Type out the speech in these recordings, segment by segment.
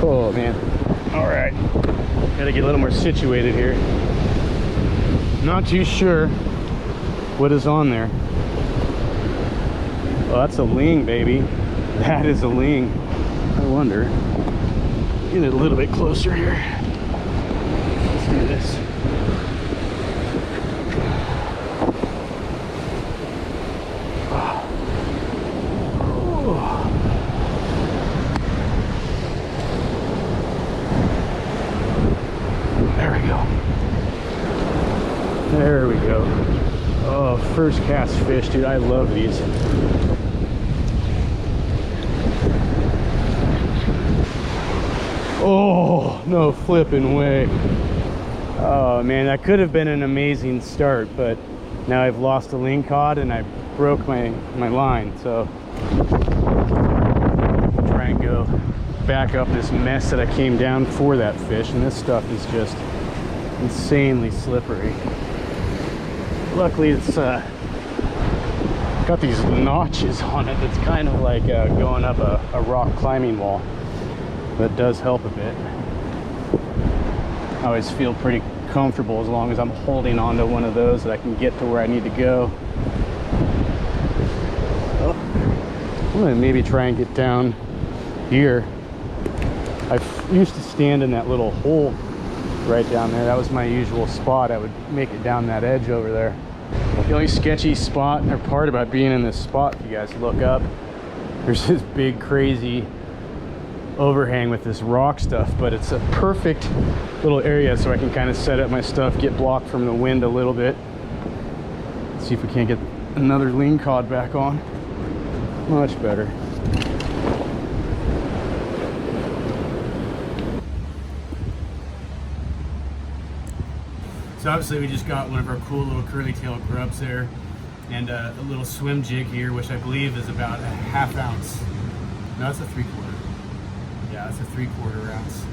Oh man. All right. Gotta get a little more situated here. Not too sure what is on there. Oh, that's a ling, baby. That is a ling. I wonder. Get it a little bit closer here. Let's do this. There we go. Oh, first cast fish, dude. I love these. Oh, no flipping way. Oh man, that could have been an amazing start, but now I've lost a lingcod and I broke my line. So try and go back up this mess that I came down for that fish, and this stuff is just insanely slippery. Luckily it's got these notches on it. That's kind of like going up a rock climbing wall. That does help a bit. I always feel pretty comfortable as long as I'm holding onto one of those that I can get to where I need to go. Oh, I'm gonna maybe try and get down here. I used to stand in that little hole right down there. That was my usual spot. I would make it down that edge over there. The only sketchy spot or part about being in this spot, if you guys look up, there's this big crazy overhang with this rock stuff, but it's a perfect little area so I can kind of set up my stuff, get blocked from the wind a little bit. Let's see if we can't get another lingcod back on. Much better. So obviously we just got one of our cool little curly tail grubs there, and a little swim jig here, which I believe is about a ½ ounce. No, that's a 3/4. Yeah, that's a 3/4 ounce.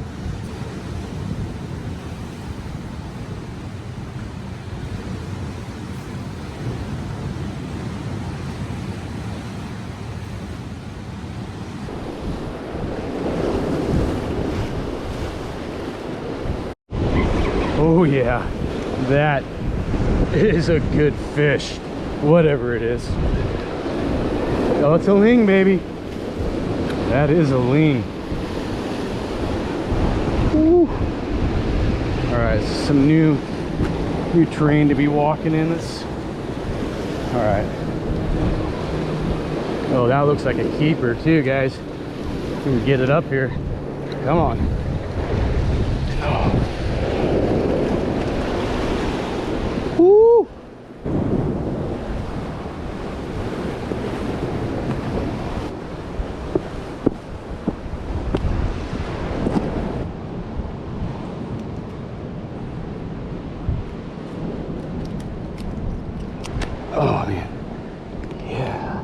Oh yeah, that is a good fish, whatever it is. Oh, it's a ling, baby. That is a ling. Woo. All right, some new terrain to be walking in. This. All right. Oh, that looks like a keeper too, guys. We can get it up here. Come on. Oh. Woo. Oh man, yeah.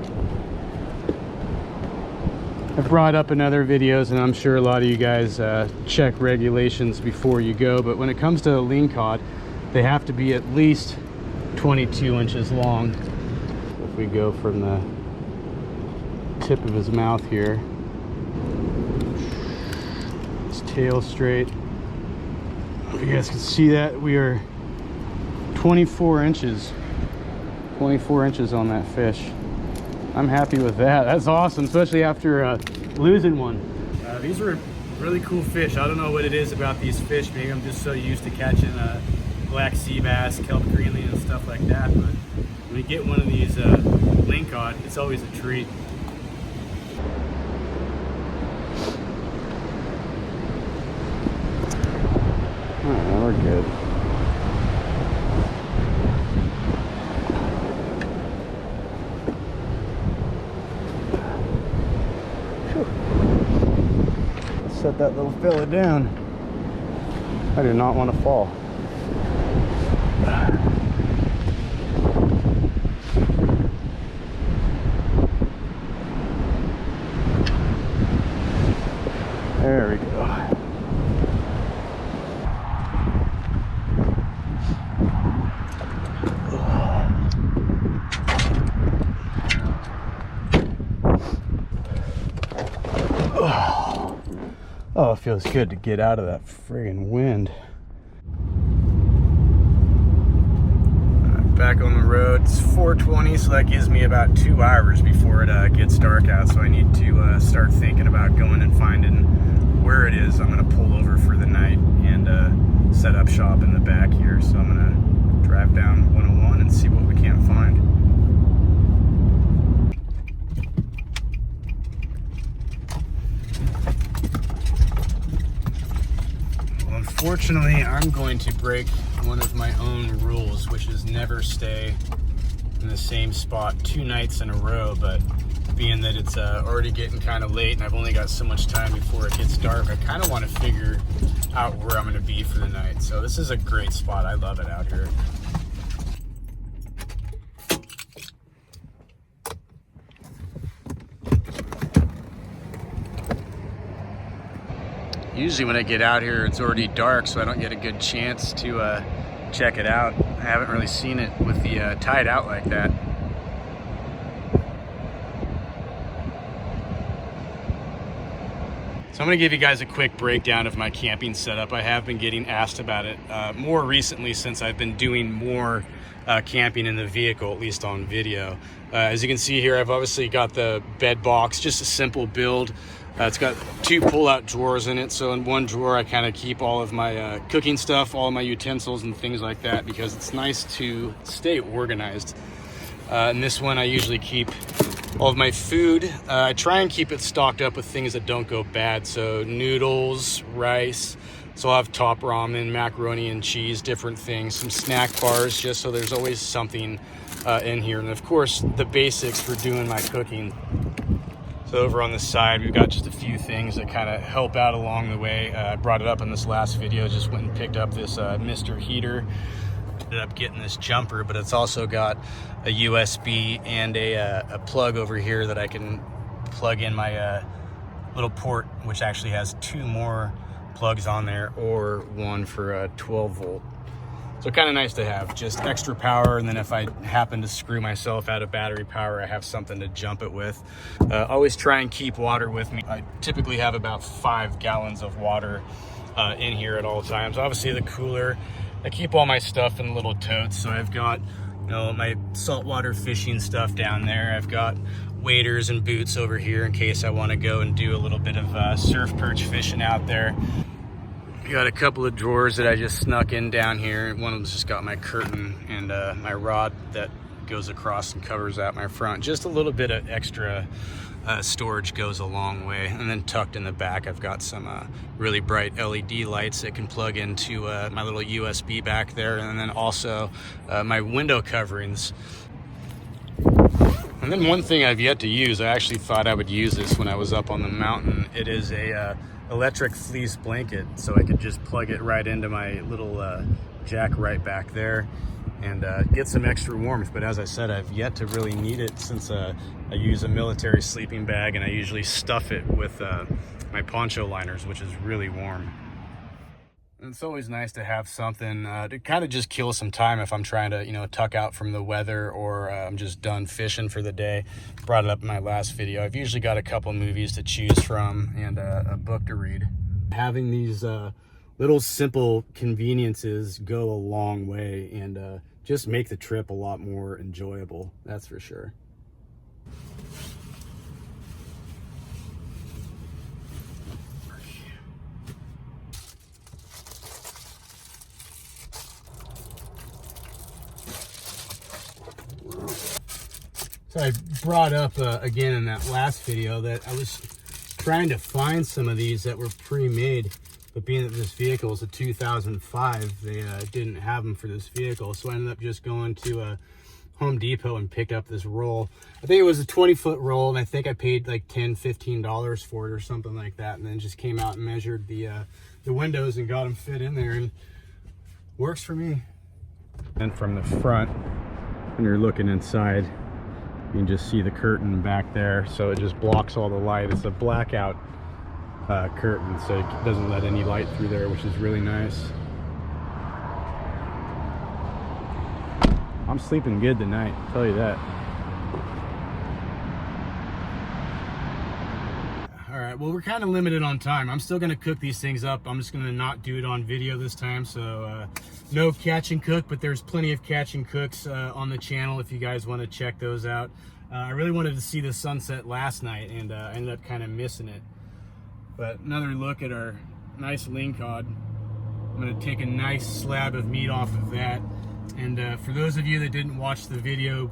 I've brought up in other videos, and I'm sure a lot of you guys check regulations before you go, but when it comes to a lingcod, they have to be at least 22 inches long. If we go from the tip of his mouth here, his tail straight, if you guys can see that, we are 24 inches on that fish. I'm happy with that. That's awesome, especially after losing one. These were really cool fish. I don't know what it is about these fish. Maybe I'm just so used to catching black sea bass, kelp greenling, and stuff like that. But when you get one of these lingcod, it's always a treat. Oh, we're good. Set that little fella down. I do not want to fall. There we go. Oh, it feels good to get out of that friggin' wind. Back on the road. It's 4:20, so that gives me about 2 hours before it gets dark out. So I need to start thinking about going and finding where it is I'm going to pull over for the night and set up shop in the back here. So I'm going to drive down 101 and see what we can't find. Well, unfortunately, I'm going to break one of my own rules, which is never stay in the same spot 2 nights in a row. But being that it's already getting kind of late and I've only got so much time before it gets dark, I kind of want to figure out where I'm going to be for the night. So this is a great spot. I love it out here. Usually when I get out here, it's already dark, so I don't get a good chance to check it out. I haven't really seen it with the tide out like that. So I'm gonna give you guys a quick breakdown of my camping setup. I have been getting asked about it more recently since I've been doing more camping in the vehicle, at least on video. As you can see here, I've obviously got the bed box, just a simple build. It's got 2 pull-out drawers in it. So in one drawer, I kind of keep all of my cooking stuff, all of my utensils and things like that, because it's nice to stay organized. In this one, I usually keep all of my food. I try and keep it stocked up with things that don't go bad. So noodles, rice. So I'll have top ramen, macaroni and cheese, different things, some snack bars, just so there's always something in here. And of course, the basics for doing my cooking. So over on the side, we've got just a few things that kind of help out along the way. I brought it up in this last video, just went and picked up this Mr. Heater. Ended up getting this jumper, but it's also got a USB and a plug over here that I can plug in my little port, which actually has 2 more plugs on there, or one for a 12 volt. So kind of nice to have, just extra power, and then if I happen to screw myself out of battery power, I have something to jump it with. Always try and keep water with me. I typically have about 5 gallons of water in here at all times. Obviously the cooler, I keep all my stuff in little totes. So I've got, you know, my saltwater fishing stuff down there. I've got waders and boots over here in case I want to go and do a little bit of surf perch fishing out there. Got a couple of drawers that I just snuck in down here. One of them's just got my curtain and my rod that goes across and covers out my front. Just a little bit of extra storage goes a long way. And then tucked in the back, I've got some really bright LED lights that can plug into my little USB back there. And then also my window coverings. And then one thing I've yet to use, I actually thought I would use this when I was up on the mountain. It is a electric fleece blanket, so I could just plug it right into my little jack right back there and get some extra warmth. But as I said, I've yet to really need it since I use a military sleeping bag, and I usually stuff it with my poncho liners, which is really warm. And it's always nice to have something to kind of just kill some time if I'm trying to, you know, tuck out from the weather, or I'm just done fishing for the day. Brought it up in my last video. I've usually got a couple movies to choose from and a book to read. Having these little simple conveniences go a long way and just make the trip a lot more enjoyable, that's for sure. So I brought up again in that last video that I was trying to find some of these that were pre-made, but being that this vehicle is a 2005, they didn't have them for this vehicle. So I ended up just going to Home Depot and picked up this roll. I think it was a 20-foot roll, and I think I paid like $10-15 for it or something like that, and then just came out and measured the windows and got them fit in there, and works for me. And from the front, when you're looking inside, you can just see the curtain back there, so it just blocks all the light. It's a blackout curtain, so it doesn't let any light through there, which is really nice. I'm sleeping good tonight, I'll tell you that. All right, right, well, we're kind of limited on time. I'm still gonna cook these things up. I'm just gonna not do it on video this time. So no catch and cook, but there's plenty of catch and cooks on the channel if you guys want to check those out. I really wanted to see the sunset last night, and I ended up kind of missing it. But another look at our nice lingcod. I'm gonna take a nice slab of meat off of that. And for those of you that didn't watch the video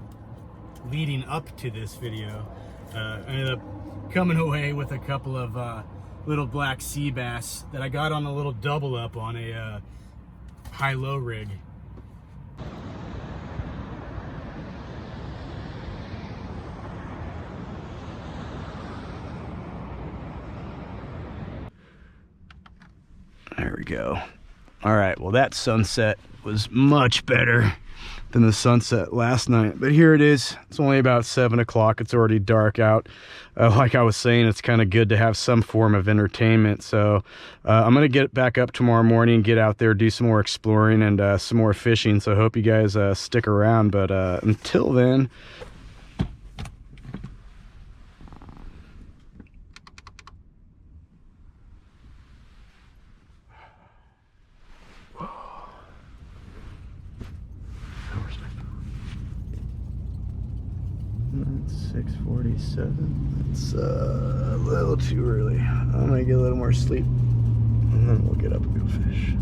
leading up to this video, I ended up coming away with a couple of little black sea bass that I got on a little double up on a high-low rig. There we go. All right, well, that sunset was much better than the sunset last night, but here it is. It's only about 7 o'clock. It's already dark out. Like I was saying, it's kind of good to have some form of entertainment. So I'm gonna get back up tomorrow morning, get out there, do some more exploring and some more fishing. So I hope you guys stick around, but until then, it's 6:47. It's a little too early. I'm gonna get a little more sleep and then we'll get up and go fish.